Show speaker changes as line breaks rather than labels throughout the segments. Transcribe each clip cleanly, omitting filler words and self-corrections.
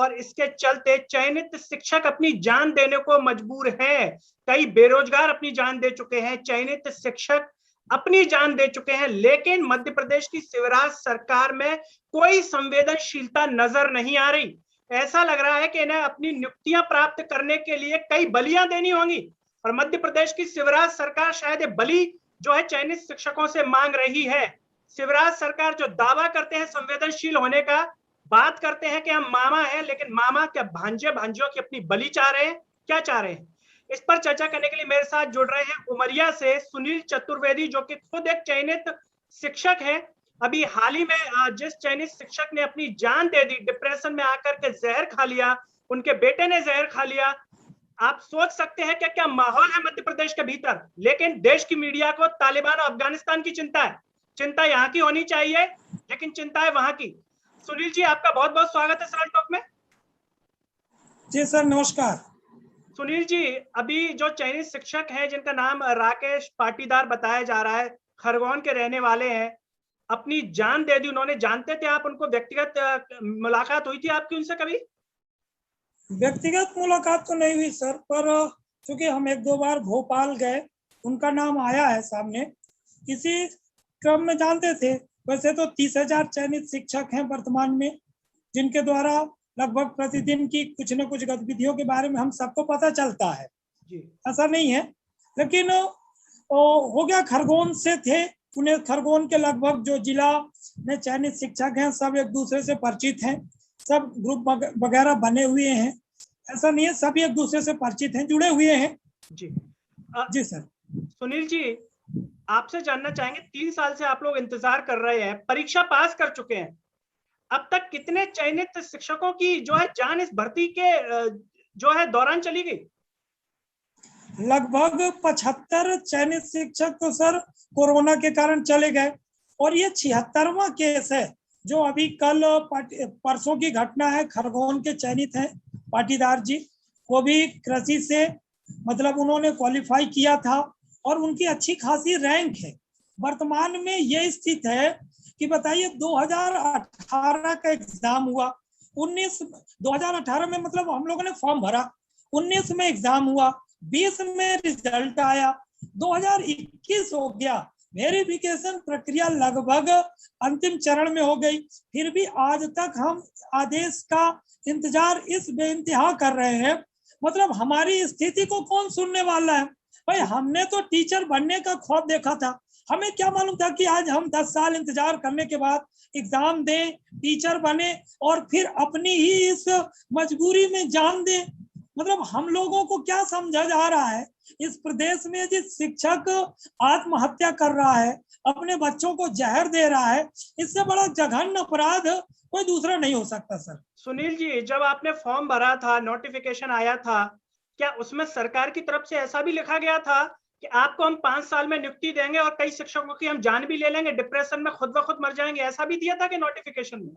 और इसके चलते चयनित शिक्षक अपनी जान देने को मजबूर हैं। कई बेरोजगार अपनी जान दे चुके हैं, चयनित शिक्षक अपनी जान दे चुके हैं, लेकिन मध्य प्रदेश की शिवराज सरकार में कोई संवेदनशीलता नजर नहीं आ रही। ऐसा लग रहा है कि इन्हें अपनी नियुक्तियां प्राप्त करने के लिए कई बलियां देनी होंगी और मध्य प्रदेश की शिवराज सरकार शायद बलि जो है चयनित शिक्षकों से मांग रही है। शिवराज सरकार जो दावा करते हैं संवेदनशील होने का, बात करते हैं कि हम मामा हैं, लेकिन मामा क्या भांजे भांजियों की अपनी बलि चाह रहे हैं? क्या चाह रहे हैं? इस पर चर्चा करने के लिए मेरे साथ जुड़ रहे हैं उमरिया से सुनील चतुर्वेदी, जो कि खुद एक चयनित शिक्षक है। अभी हाल ही में जिस चयनित शिक्षक ने अपनी जान दे दी, डिप्रेशन में आकर के जहर खा लिया, उनके बेटे ने जहर खा लिया। आप सोच सकते हैं कि क्या माहौल है मध्य प्रदेश के भीतर, लेकिन देश की मीडिया को तालिबान और अफगानिस्तान की चिंता है। चिंता यहाँ की होनी चाहिए, लेकिन चिंता है वहां की। सुनील जी, आपका बहुत बहुत स्वागत है सरल टॉक में।
जी सर, नमस्कार।
सुनील जी, अभी जो चयनित शिक्षक हैं जिनका नाम राकेश पाटीदार बताया जा रहा है, खरगोन के रहने वाले हैं, अपनी जान दे दी उन्होंने। जानते थे आप उनको? व्यक्तिगत मुलाकात हुई थी आपकी उनसे कभी?
व्यक्तिगत मुलाकात तो नहीं हुई सर, पर चूंकि हम एक दो बार भोपाल गए, उनका नाम आया है सामने, इसी क्रम में जानते थे। वैसे तो 30,000 चयनित शिक्षक हैं वर्तमान में, जिनके द्वारा लगभग प्रतिदिन की कुछ न कुछ गतिविधियों के बारे में हम सबको पता चलता है
जी।
ऐसा नहीं है, लेकिन हो गया खरगोन से थे। उन्हें खरगोन के लगभग जो जिला में चयनित शिक्षक हैं सब एक दूसरे से परिचित हैं, सब ग्रुप वगैरह बने हुए हैं। ऐसा नहीं है, सभी एक दूसरे से परिचित हैं, जुड़े हुए हैं।
जी
जी सर।
सुनील जी, आपसे जानना चाहेंगे, 3 साल से आप लोग इंतजार कर रहे हैं, परीक्षा पास कर चुके हैं, अब तक कितने चयनित शिक्षकों की जो है जान इस भर्ती के जो है दौरान चली गई?
लगभग 75 चयनित शिक्षक तो सर कोरोना के कारण चले गए, और ये 76वां केस है जो अभी कल परसों की घटना है। खरगोन के चयनित हैं पाटीदार जी, वो भी कृषि से मतलब उन्होंने क्वालिफाई किया था और उनकी अच्छी खासी रैंक है। वर्तमान में ये स्थिति है कि बताइए 2018 का एग्जाम हुआ, 2018 में मतलब हम लोगों ने फॉर्म भरा, 19 में एग्जाम हुआ, 20 में रिजल्ट आया, 2021 हो गया, वेरिफिकेशन प्रक्रिया लगभग अंतिम चरण में हो गई, फिर भी आज तक हम आदेश का इंतजार इस बेइंतहा कर रहे हैं। मतलब हमारी स्थिति को कौन सुनने वाला है भाई? हमने तो टीचर बनने का ख्वाब देखा था, हमें क्या मालूम था कि आज हम 10 साल इंतजार करने के बाद एग्जाम दें, टीचर बने और फिर अपनी ही इस मजबूरी में जान दें। मतलब हम लोगों को क्या समझा जा रहा है? इस प्रदेश में जिस शिक्षक आत्महत्या कर रहा है, अपने बच्चों को जहर दे रहा है, इससे बड़ा जघन्य अपराध कोई दूसरा नहीं हो सकता सर।
सुनील जी, जब आपने फॉर्म भरा था, नोटिफिकेशन आया था, क्या उसमें सरकार की तरफ से ऐसा भी लिखा गया था कि आपको हम 5 साल में नियुक्ति देंगे और कई शिक्षकों की हम जान भी ले लेंगे, डिप्रेशन में खुद ब खुद मर जाएंगे, ऐसा भी दिया था कि नोटिफिकेशन में?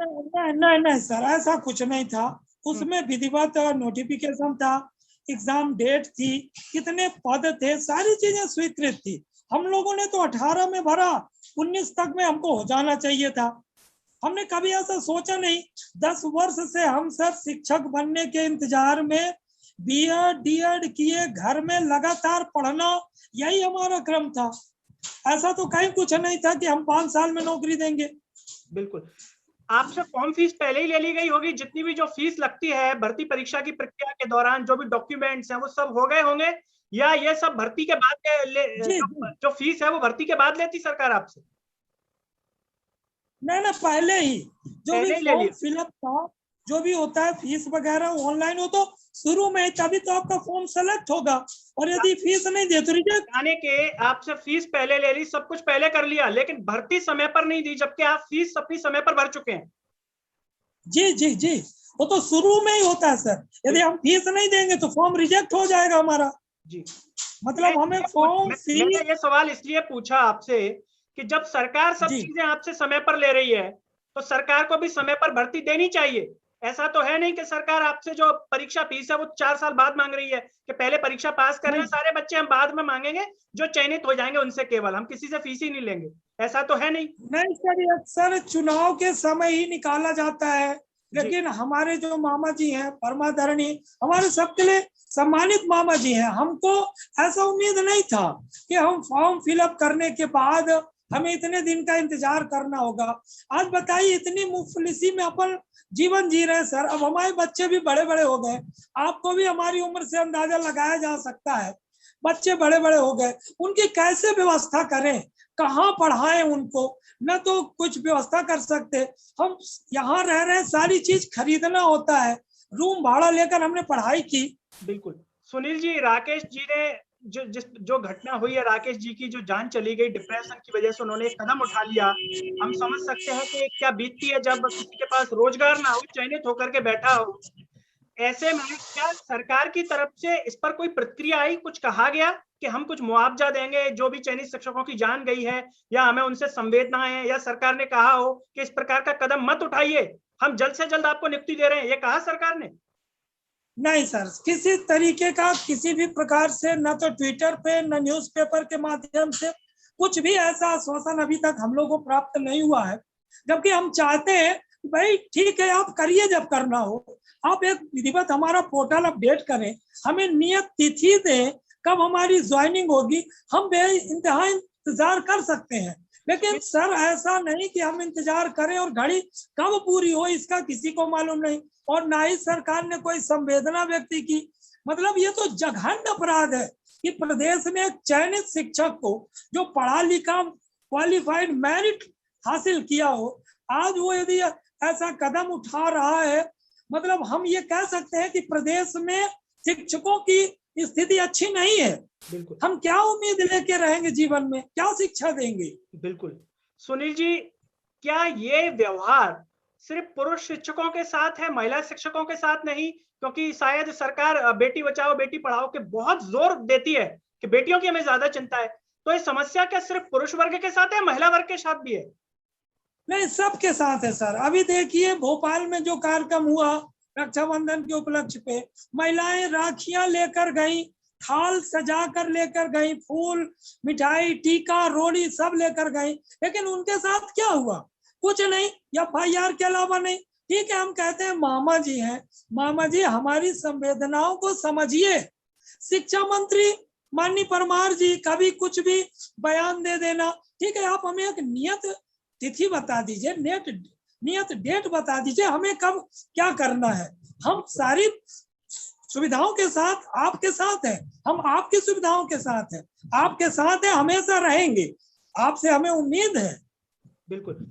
नहीं सर, ऐसा कुछ नहीं था। उसमें विधिवत नोटिफिकेशन था, एग्जाम डेट थी, कितने पद थे, सारी चीजें स्वीकृत थी। हम लोगों ने तो 18 में भरा, 19 तक में हमको हो जाना चाहिए था। हमने कभी ऐसा सोचा नहीं। 10 वर्ष से हम सब शिक्षक बनने के इंतजार में बीएड डीएड किए, घर में लगातार पढ़ना, यही हमारा क्रम था। ऐसा तो कहीं कुछ नहीं था कि हम 5 साल में नौकरी देंगे।
बिल्कुल। आपसे फॉर्म फीस पहले ही ले ली गई होगी, जितनी भी जो फीस लगती है भर्ती परीक्षा की प्रक्रिया के दौरान, जो भी डॉक्यूमेंट्स हैं वो सब हो गए होंगे, या ये सब भर्ती के बाद जो फीस है वो भर्ती के बाद लेती सरकार आपसे?
नहीं, पहले ही जो भी फॉर्म फिलअप था, जो भी होता है फीस वगैरह ऑनलाइन हो तो शुरू में, तभी तो आपका फॉर्म सेलेक्ट होगा, और यदि फीस नहीं दे तो रिजेक्ट।
आने के आपसे फीस पहले ले ली, सब कुछ पहले कर लिया, लेकिन भर्ती समय पर नहीं दी, जबकि आप फीस अपनी समय पर भर चुके हैं। जी
जी जी, वो तो शुरू में ही होता है सर। यदि हम फीस नहीं देंगे तो फॉर्म रिजेक्ट हो जाएगा हमारा।
जी,
मतलब हमें फॉर्म
मैंने ये सवाल इसलिए पूछा आपसे कि जब सरकार सब चीजें आपसे समय पर ले रही है, तो सरकार को भी समय पर भर्ती देनी चाहिए। ऐसा तो है नहीं कि सरकार आपसे जो परीक्षा फीस है वो 4 साल बाद मांग रही है कि पहले परीक्षा पास कर रहे सारे बच्चे, हम बाद में मांगेंगे, जो चयनित हो जाएंगे उनसे केवल, हम किसी से फीस ही नहीं लेंगे। ऐसा तो है नहीं।
नहीं सर, अक्सर चुनाव के समय ही निकाला जाता है, लेकिन हमारे जो मामा जी हैं परमादरणीय, हमारे सबके लिए सम्मानित मामा जी हैं, हमको ऐसा उम्मीद नहीं था कि हम फॉर्म फिलअप करने के बाद हमें इतने दिन का इंतजार करना होगा। आज बताइए, इतनी मुफलिसी में अपन जीवन जी रहे हैं सर। अब हमारे बच्चे भी बड़े बड़े हो गए, आपको भी हमारी उम्र से अंदाजा लगाया जा सकता है। बच्चे बड़े बड़े हो गए, उनकी कैसे व्यवस्था करें, कहाँ पढ़ाएं उनको, न तो कुछ व्यवस्था कर सकते। हम यहाँ रह रहे हैं, सारी चीज खरीदना होता है, रूम भाड़ा लेकर हमने पढ़ाई की।
बिल्कुल सुनील जी, राकेश जी ने जो घटना हुई है, राकेश जी की जो जान चली गई डिप्रेशन की वजह से, उन्होंने एक कदम उठा लिया। हम समझ सकते हैं कि क्या बीतती है जब किसी के पास रोजगार ना हो, चयनित होकर के बैठा हो। ऐसे में क्या सरकार की तरफ से इस पर कोई प्रतिक्रिया आई, कुछ कहा गया कि हम कुछ मुआवजा देंगे जो भी चयनित शिक्षकों की जान गई है, या हमें उनसे संवेदना है, या सरकार ने कहा हो कि इस प्रकार का कदम मत उठाइए, हम जल्द से जल्द आपको नियुक्ति दे रहे हैं, ये कहा सरकार ने?
नहीं सर, किसी तरीके का किसी भी प्रकार से, न तो ट्विटर पे न न्यूज़पेपर के माध्यम से कुछ भी ऐसा आश्वासन अभी तक हम लोगों को प्राप्त नहीं हुआ है। जबकि हम चाहते हैं भाई ठीक है, आप करिए, जब करना हो आप एक विधिवत हमारा पोर्टल अपडेट करें, हमें नियत तिथि दें कब हमारी ज्वाइनिंग होगी, हम बेइंतहा इंतजार कर सकते हैं। लेकिन सर ऐसा नहीं कि हम इंतजार करें और घड़ी कब पूरी हो इसका किसी को मालूम नहीं, और ना ही सरकार ने कोई संवेदना व्यक्त की। मतलब ये तो जघन्य अपराध है कि प्रदेश में एक चयनित शिक्षक को जो पढ़ा लिखा क्वालिफाइड मेरिट हासिल किया हो, आज वो यदि ऐसा कदम उठा रहा है, मतलब हम ये कह सकते हैं कि प्रदेश में शिक्षकों की स्थिति अच्छी नहीं है।
बिल्कुल,
हम क्या उम्मीद लेके रहेंगे जीवन में, क्या शिक्षा देंगे?
बिल्कुल सुनील जी, क्या ये व्यवहार सिर्फ पुरुष शिक्षकों के साथ है, महिला शिक्षकों के साथ नहीं? क्योंकि शायद सरकार बेटी बचाओ बेटी पढ़ाओ के बहुत जोर देती है कि बेटियों की हमें ज्यादा चिंता है, तो ये समस्या क्या सिर्फ पुरुष वर्ग के साथ है, महिला वर्ग के साथ भी है?
नहीं, सबके साथ है सर। अभी देखिए भोपाल में जो कार्यक्रम हुआ रक्षाबंधन के उपलक्ष्य पे, महिलाएं राखियां लेकर गई, थाल सजा कर लेकर गई, फूल मिठाई टीका रोड़ी सब लेकर गई, लेकिन उनके साथ क्या हुआ? कुछ नहीं, FIR के अलावा नहीं। ठीक है, हम कहते हैं मामा जी हैं, मामा जी हमारी संवेदनाओं को समझिए। शिक्षा मंत्री माननीय परमार जी कभी कुछ भी बयान दे देना, ठीक है, आप हमें एक नियत तिथि बता दीजिए, नियत डेट बता दीजिए, हमें कब क्या करना है। हम सारी सुविधाओं के साथ आपके साथ हैं, हम आपकी सुविधाओं के साथ हैं, आपके साथ है, हमेशा रहेंगे, आपसे हमें उम्मीद है।
बिल्कुल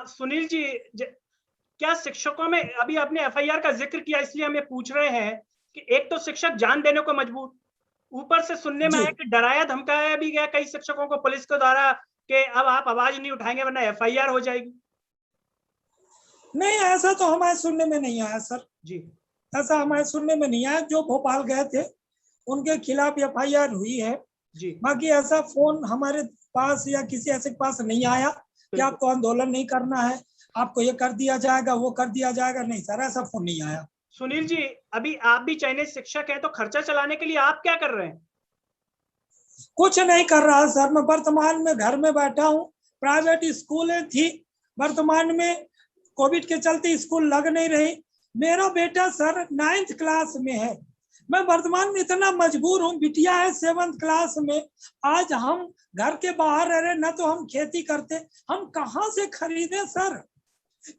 सुनील जी, क्या शिक्षकों में, अभी आपने FIR का जिक्र किया इसलिए हम ये पूछ रहे हैं कि एक तो शिक्षक जान देने को मजबूर, ऊपर से सुनने में आया कि डराया धमकाया भी गया कई शिक्षकों को पुलिस के द्वारा कि अब आप आवाज नहीं उठाएंगे वरना FIR हो जाएगी।
नहीं, ऐसा तो हमारे सुनने में नहीं आया सर
जी,
ऐसा हमारे सुनने में नहीं आया। जो भोपाल गए थे उनके खिलाफ FIR हुई है
जी,
बाकी ऐसा फोन हमारे पास या किसी ऐसे के पास नहीं आया कि आपको आंदोलन नहीं करना है, आपको ये कर दिया जाएगा वो कर दिया जाएगा। नहीं सर, ऐसा फोन नहीं आया।
सुनील जी, अभी आप भी चयनित शिक्षक हैं, तो खर्चा चलाने के लिए आप क्या कर रहे हैं?
कुछ नहीं कर रहा सर, मैं वर्तमान में घर में बैठा हूँ। प्राइवेट स्कूलें थी, वर्तमान में कोविड के चलते स्कूल लग नहीं रही। मेरा बेटा सर 9th क्लास में है, मैं वर्तमान में इतना मजबूर हूँ, बिटिया है 7th क्लास में। आज हम घर के बाहर रह रहे, न तो हम खेती करते, हम कहाँ से खरीदें सर?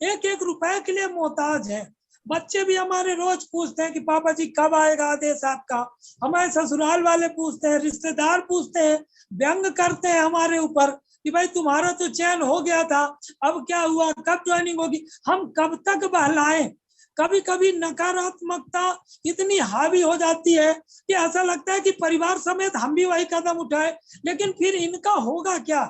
एक एक रुपए के लिए मोहताज है। बच्चे भी हमारे रोज पूछते हैं कि पापा जी कब आएगा आदेश आपका। हमारे ससुराल वाले पूछते हैं, रिश्तेदार पूछते हैं, व्यंग करते हैं हमारे ऊपर कि भाई तुम्हारा तो चयन हो गया था, अब क्या हुआ, कब ज्वाइनिंग होगी? हम कब तक बहलाएं? कभी कभी नकारात्मकता इतनी हावी हो जाती है कि ऐसा लगता है कि परिवार समेत हम भी वही कदम उठाए, लेकिन फिर इनका होगा क्या?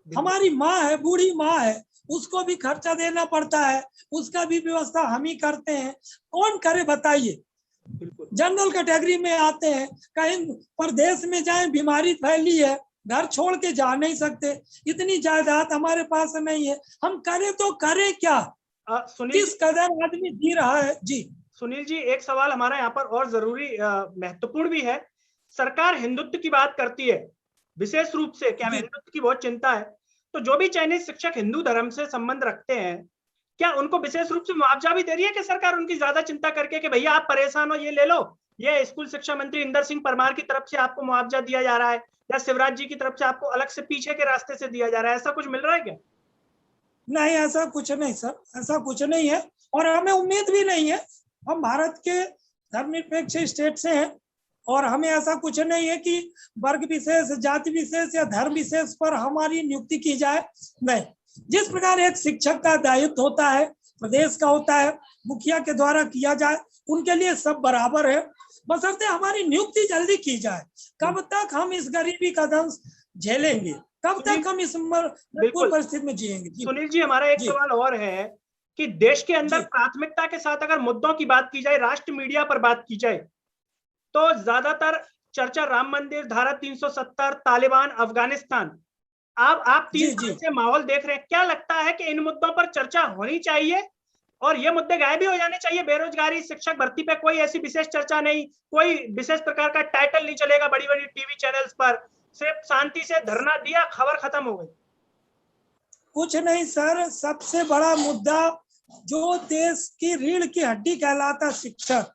हमारी माँ है, बूढ़ी माँ है, उसको भी खर्चा देना पड़ता है, उसका भी व्यवस्था हम ही करते हैं, कौन करे बताइए? जनरल कैटेगरी में आते हैं, कहीं प्रदेश में जाएं बीमारी फैली है, घर छोड़ के जा नहीं सकते, इतनी जायदाद हमारे पास नहीं है, हम करें तो करें क्या? किस कदर आदमी जी रहा है। जी
सुनील जी, एक सवाल हमारा यहाँ पर और जरूरी महत्वपूर्ण भी है। सरकार हिंदुत्व की बात करती है, विशेष रूप से क्या हिंदुत्व की बहुत चिंता है, तो जो भी चयनित शिक्षक हिंदू धर्म से संबंध रखते हैं, क्या उनको विशेष रूप से मुआवजा भी दे रही है कि सरकार उनकी ज्यादा चिंता करके कि भैया आप परेशान हो, ये ले लो, ये स्कूल शिक्षा मंत्री इंदर सिंह परमार की तरफ से आपको मुआवजा दिया जा रहा है, या शिवराज जी की तरफ से आपको अलग से पीछे के रास्ते से दिया जा रहा है, ऐसा कुछ मिल रहा है क्या?
नहीं, ऐसा कुछ नहीं सर, ऐसा कुछ नहीं है, और हमें उम्मीद भी नहीं है। हम भारत के धर्मनिरपेक्ष स्टेट से हैं, और हमें ऐसा कुछ नहीं है कि वर्ग विशेष, जाति विशेष या धर्म विशेष पर हमारी नियुक्ति की जाए। नहीं, जिस प्रकार एक शिक्षक का दायित्व होता है, प्रदेश का होता है, मुखिया के द्वारा किया जाए, उनके लिए सब बराबर है, बशर्ते हमारी नियुक्ति जल्दी की जाए। कब तक हम इस गरीबी का दंश झेलेंगे, कब तक हम इस परिस्थिति में जिएंगे?
सुनील जी, हमारा एक सवाल और है कि देश के अंदर प्राथमिकता के साथ अगर मुद्दों की बात की जाए, राष्ट्र मीडिया पर बात की जाए, तो ज्यादातर चर्चा राम मंदिर, धारा 370, तालिबान, अफगानिस्तान। आप 3 साल से माहौल देख रहे हैं, क्या लगता है कि इन मुद्दों पर चर्चा होनी चाहिए और ये मुद्दे गायब भी हो जाने चाहिए? बेरोजगारी, शिक्षक भर्ती पे कोई ऐसी विशेष चर्चा नहीं, कोई विशेष प्रकार का टाइटल नहीं चलेगा बड़ी बड़ी टीवी चैनल्स पर, सिर्फ शांति से धरना दिया, खबर खत्म हो गई।
कुछ नहीं सर, सबसे बड़ा मुद्दा जो देश की रीढ़ की हड्डी कहलाता शिक्षक,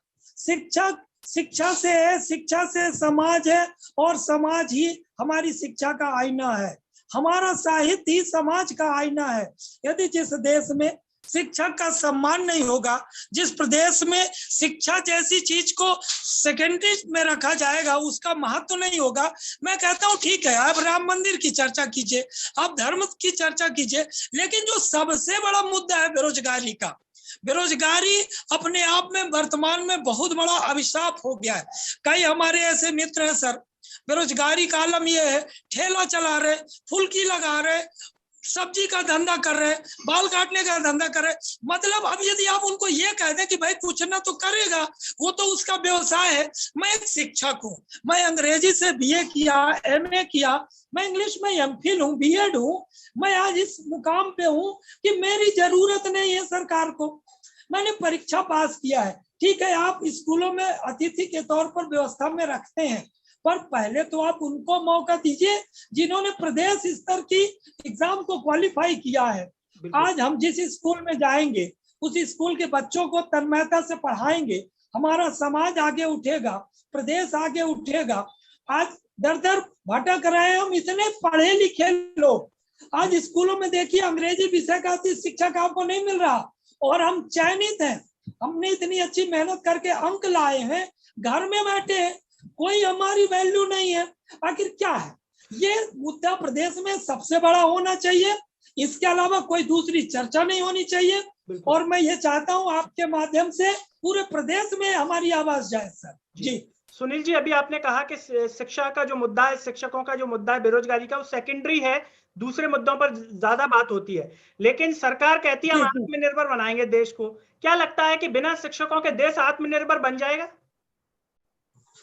शिक्षा से है, शिक्षा से समाज है, और समाज ही हमारी शिक्षा का आईना है, हमारा साहित्य ही समाज का आईना है। यदि जिस देश में शिक्षक का सम्मान नहीं होगा, जिस प्रदेश में शिक्षा जैसी चीज को सेकेंडरी में रखा जाएगा, उसका महत्व नहीं होगा, मैं कहता हूँ ठीक है, आप राम मंदिर की चर्चा कीजिए, आप धर्म की चर्चा कीजिए, लेकिन जो सबसे बड़ा मुद्दा है बेरोजगारी का, बेरोजगारी अपने आप में वर्तमान में बहुत बड़ा अभिशाप हो गया है। कई हमारे ऐसे मित्र हैं सर, बेरोजगारी का आलम यह है, ठेला चला रहे, फुल्की लगा रहे, सब्जी का धंधा कर रहे, बाल काटने का धंधा कर रहे, मतलब अब यदि आप उनको ये कह दें कि भाई कुछ ना तो करेगा, वो तो उसका व्यवसाय है। मैं एक शिक्षक हूँ, मैं अंग्रेजी से बीए किया, एमए किया, मैं इंग्लिश में एमफिल हूँ, बीएड हूँ, मैं आज इस मुकाम पे हूँ कि मेरी जरूरत नहीं है सरकार को, मैंने परीक्षा पास किया है। ठीक है, आप स्कूलों में अतिथि के तौर पर व्यवस्था में रखते हैं, पर पहले तो आप उनको मौका दीजिए जिन्होंने प्रदेश स्तर की एग्जाम को क्वालिफाई किया है। आज हम जिस स्कूल में जाएंगे, उस स्कूल के बच्चों को तन्मयता से पढ़ाएंगे, हमारा समाज आगे उठेगा, प्रदेश आगे उठेगा। आज दर दर भटक रहे हैं हम, इतने पढ़े लिखे लोग, आज स्कूलों में देखिए अंग्रेजी विषय का शिक्षक आपको नहीं मिल रहा, और हम चयनित हैं, हमने इतनी अच्छी मेहनत करके अंक लाए हैं, घर में बैठे हैं, कोई हमारी वैल्यू नहीं है। आखिर क्या है? ये मुद्दा प्रदेश में सबसे बड़ा होना चाहिए, इसके अलावा कोई दूसरी चर्चा नहीं होनी चाहिए, और मैं ये चाहता हूं आपके माध्यम से पूरे प्रदेश में हमारी आवाज जाए सर। जी
सुनील जी, अभी आपने कहा कि शिक्षा का जो मुद्दा है, शिक्षकों का जो मुद्दा है बेरोजगारी का, वो सेकेंडरी है, दूसरे मुद्दों पर ज्यादा बात होती है, लेकिन सरकार कहती है हम आत्मनिर्भर बनाएंगे देश को। क्या लगता है कि बिना शिक्षकों के देश आत्मनिर्भर बन जाएगा?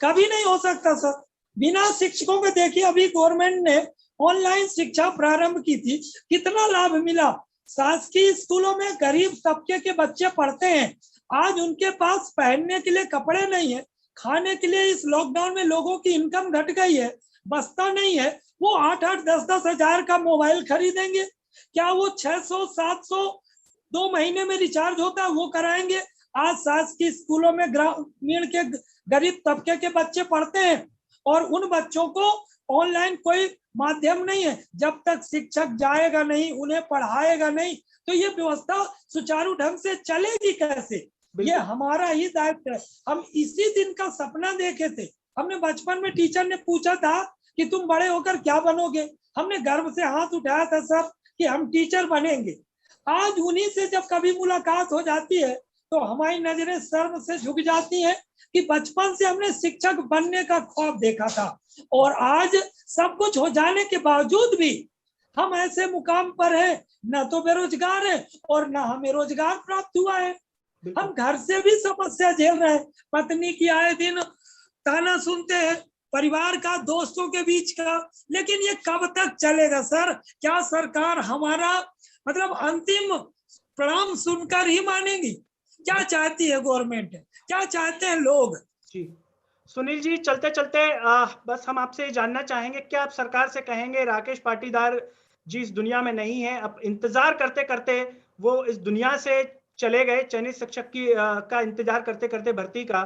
कभी नहीं हो सकता सर, बिना शिक्षकों के। देखिए अभी गवर्नमेंट ने ऑनलाइन शिक्षा प्रारंभ की थी, कितना लाभ मिला। शासकीय स्कूलों में गरीब तबके के बच्चे पढ़ते हैं, आज उनके पास पहनने के लिए कपड़े नहीं है, खाने के लिए इस लॉकडाउन में लोगों की इनकम घट गई है, बस्ता नहीं है, वो 8-8, 10-10 हजार का मोबाइल खरीदेंगे? क्या वो 600, 700 2 महीने में रिचार्ज होता है वो कराएंगे? आज शासकीय स्कूलों में ग्रामीण के गरीब तबके के बच्चे पढ़ते हैं, और उन बच्चों को ऑनलाइन कोई माध्यम नहीं है। जब तक शिक्षक जाएगा नहीं, उन्हें पढ़ाएगा नहीं, तो ये व्यवस्था सुचारू ढंग से चलेगी कैसे? ये हमारा ही दायित्व है। हम इसी दिन का सपना देखे थे, हमने बचपन में टीचर ने पूछा था कि तुम बड़े होकर क्या बनोगे, हमने गर्व से हाथ उठाया था सर कि हम टीचर बनेंगे। आज उन्हीं से जब कभी मुलाकात हो जाती है तो हमारी नजरें शर्म से झुक जाती हैं कि बचपन से हमने शिक्षक बनने का ख्वाब देखा था, और आज सब कुछ हो जाने के बावजूद भी हम ऐसे मुकाम पर हैं, न तो बेरोजगार है और न हमें रोजगार प्राप्त हुआ है। हम घर से भी समस्या झेल रहे हैं, पत्नी की आए दिन ताना सुनते हैं, परिवार का, दोस्तों के बीच का, लेकिन ये कब तक चलेगा सर? क्या सरकार हमारा मतलब अंतिम प्रणाम सुनकर ही मानेगी? क्या चाहती है गवर्नमेंट, क्या चाहते हैं लोग?
जी सुनील जी, चलते चलते बस हम आपसे जानना चाहेंगे, क्या आप सरकार से कहेंगे राकेश पाटीदार जी इस दुनिया में नहीं है, अब इंतजार करते करते वो इस दुनिया से चले गए, चयनित शिक्षक की का इंतजार करते करते भर्ती का,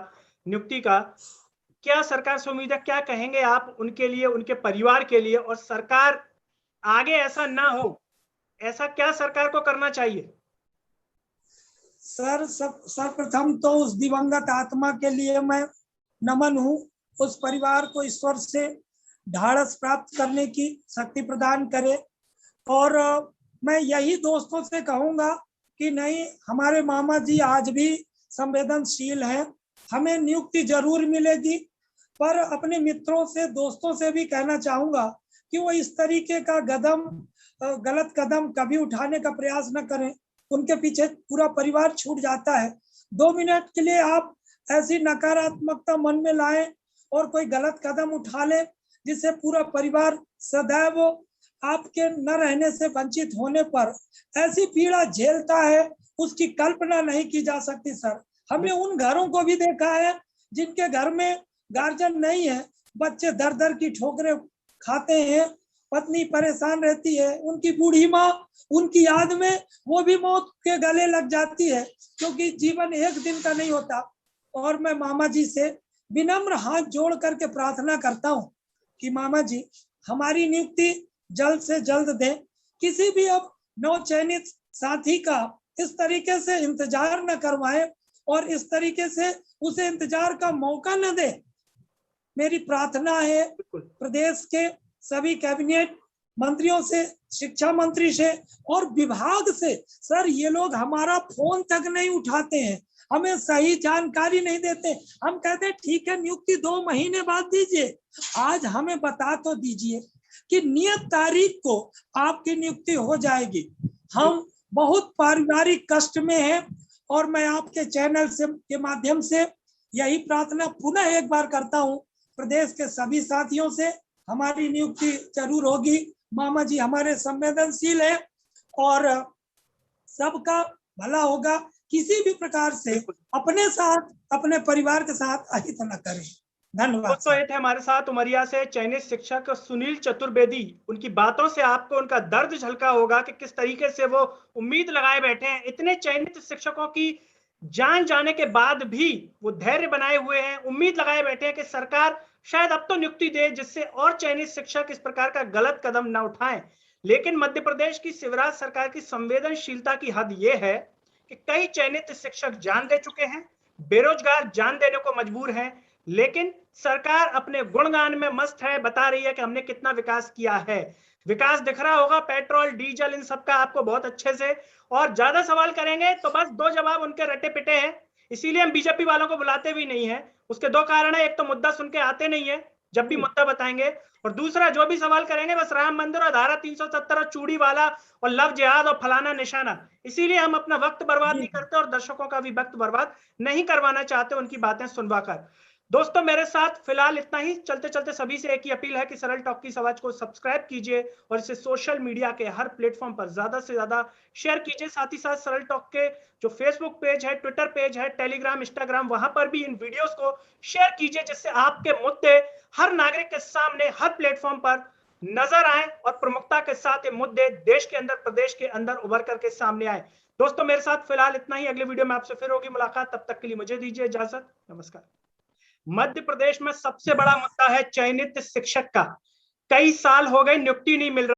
नियुक्ति का। क्या सरकार से उम्मीद है, क्या कहेंगे आप उनके लिए, उनके परिवार के लिए? और सरकार आगे ऐसा ना हो, ऐसा क्या सरकार को करना चाहिए?
सर, सर्वप्रथम तो उस दिवंगत आत्मा के लिए मैं नमन हूँ। उस परिवार को ईश्वर से ढाढ़स प्राप्त करने की शक्ति प्रदान करे। और मैं यही दोस्तों से कहूंगा कि नहीं, हमारे मामा जी आज भी संवेदनशील हैं, हमें नियुक्ति जरूर मिलेगी। पर अपने मित्रों से, दोस्तों से भी कहना चाहूंगा कि वो इस तरीके का गलत कदम कभी उठाने का प्रयास न करें। उनके पीछे पूरा परिवार छूट जाता है। 2 मिनट के लिए आप ऐसी नकारात्मकता मन में लाएं और कोई गलत कदम उठा ले जिससे पूरा परिवार सदैव आपके न रहने से वंचित होने पर ऐसी पीड़ा झेलता है, उसकी कल्पना नहीं की जा सकती। सर, हमने उन घरों को भी देखा है जिनके घर में गार्जियन नहीं है, बच्चे दर दर की ठोकरें खाते हैं, पत्नी परेशान रहती है, उनकी बूढ़ी माँ उनकी याद में वो भी मौत के गले लग जाती है, क्योंकि जीवन एक दिन का नहीं होता। और मैं मामा जी से विनम्र हाथ जोड़ करके प्रार्थना करता हूँ कि मामा जी हमारी नियुक्ति जल्द से जल्द दें। किसी भी अब नवचयनित साथी का इस तरीके से इंतजार न करवाएं और इस तरीके से उसे इंतजार का मौका न दे। मेरी प्रार्थना है प्रदेश के सभी कैबिनेट मंत्रियों से, शिक्षा मंत्री से और विभाग से। सर, ये लोग हमारा फोन तक नहीं उठाते हैं, हमें सही जानकारी नहीं देते। हम कहते हैं ठीक है, नियुक्ति 2 महीने बाद दीजिए, आज हमें बता तो दीजिए कि नियत तारीख को आपकी नियुक्ति हो जाएगी। हम बहुत पारिवारिक कष्ट में हैं और मैं आपके चैनल से के माध्यम से यही प्रार्थना पुनः एक बार करता हूं प्रदेश के सभी साथियों से, हमारी नियुक्ति जरूर होगी। मामा जी हमारे संवेदनशील है और सबका भला होगा। किसी भी प्रकार से अपने साथ, अपने परिवार के साथ अहित न करें। धन्यवाद।
दोस्तों, ये थे हमारे साथ उमरिया से चयनित शिक्षक सुनील चतुर्वेदी। उनकी बातों से आपको उनका दर्द झलका होगा कि किस तरीके से वो उम्मीद लगाए बैठे हैं। इतने चयनित शिक्षकों की जान जाने के बाद भी वो धैर्य बनाए हुए हैं, उम्मीद लगाए बैठे हैं कि सरकार शायद अब तो नियुक्ति दे जिससे और चयनित शिक्षक इस प्रकार का गलत कदम न उठाएं। लेकिन मध्य प्रदेश की शिवराज सरकार की संवेदनशीलता की हद ये है कि कई चयनित शिक्षक जान दे चुके हैं, बेरोजगार जान देने को मजबूर हैं, लेकिन सरकार अपने गुणगान में मस्त है, बता रही है कि हमने कितना विकास किया है। विकास दिख रहा होगा पेट्रोल डीजल इन सब का आपको बहुत अच्छे से। और ज्यादा सवाल करेंगे तो बस 2 जवाब उनके रटे पिटे हैं, इसीलिए हम बीजेपी वालों को बुलाते भी नहीं है। उसके 2 कारण है, एक तो मुद्दा सुन के आते नहीं है जब भी मुद्दा बताएंगे, और दूसरा जो भी सवाल करेंगे बस राम मंदिर और धारा 370 और चूड़ी वाला और लव जिहाद और फलाना निशाना। इसीलिए हम अपना वक्त बर्बाद नहीं करते और दर्शकों का भी वक्त बर्बाद नहीं करवाना चाहते उनकी बातें सुनवाकर। दोस्तों, मेरे साथ फिलहाल इतना ही। चलते चलते सभी से एक ही अपील है कि सरल टॉक की आवाज को सब्सक्राइब कीजिए और इसे सोशल मीडिया के हर प्लेटफॉर्म पर ज्यादा से ज्यादा शेयर कीजिए। साथ ही साथ सरल टॉक के जो फेसबुक पेज है, ट्विटर पेज है, टेलीग्राम, इंस्टाग्राम, वहां पर भी इन वीडियोस को शेयर कीजिए जिससे आपके मुद्दे हर नागरिक के सामने हर प्लेटफॉर्म पर नजर आए और प्रमुखता के साथ ये मुद्दे देश के अंदर, प्रदेश के अंदर उभर करके सामने आए। दोस्तों, मेरे साथ फिलहाल इतना ही। अगले वीडियो में आपसे फिर होगी मुलाकात, तब तक के लिए मुझे दीजिए इजाजत। नमस्कार। मध्य प्रदेश में सबसे बड़ा मुद्दा है चयनित शिक्षक का। कई साल हो गए, नियुक्ति नहीं मिल रही।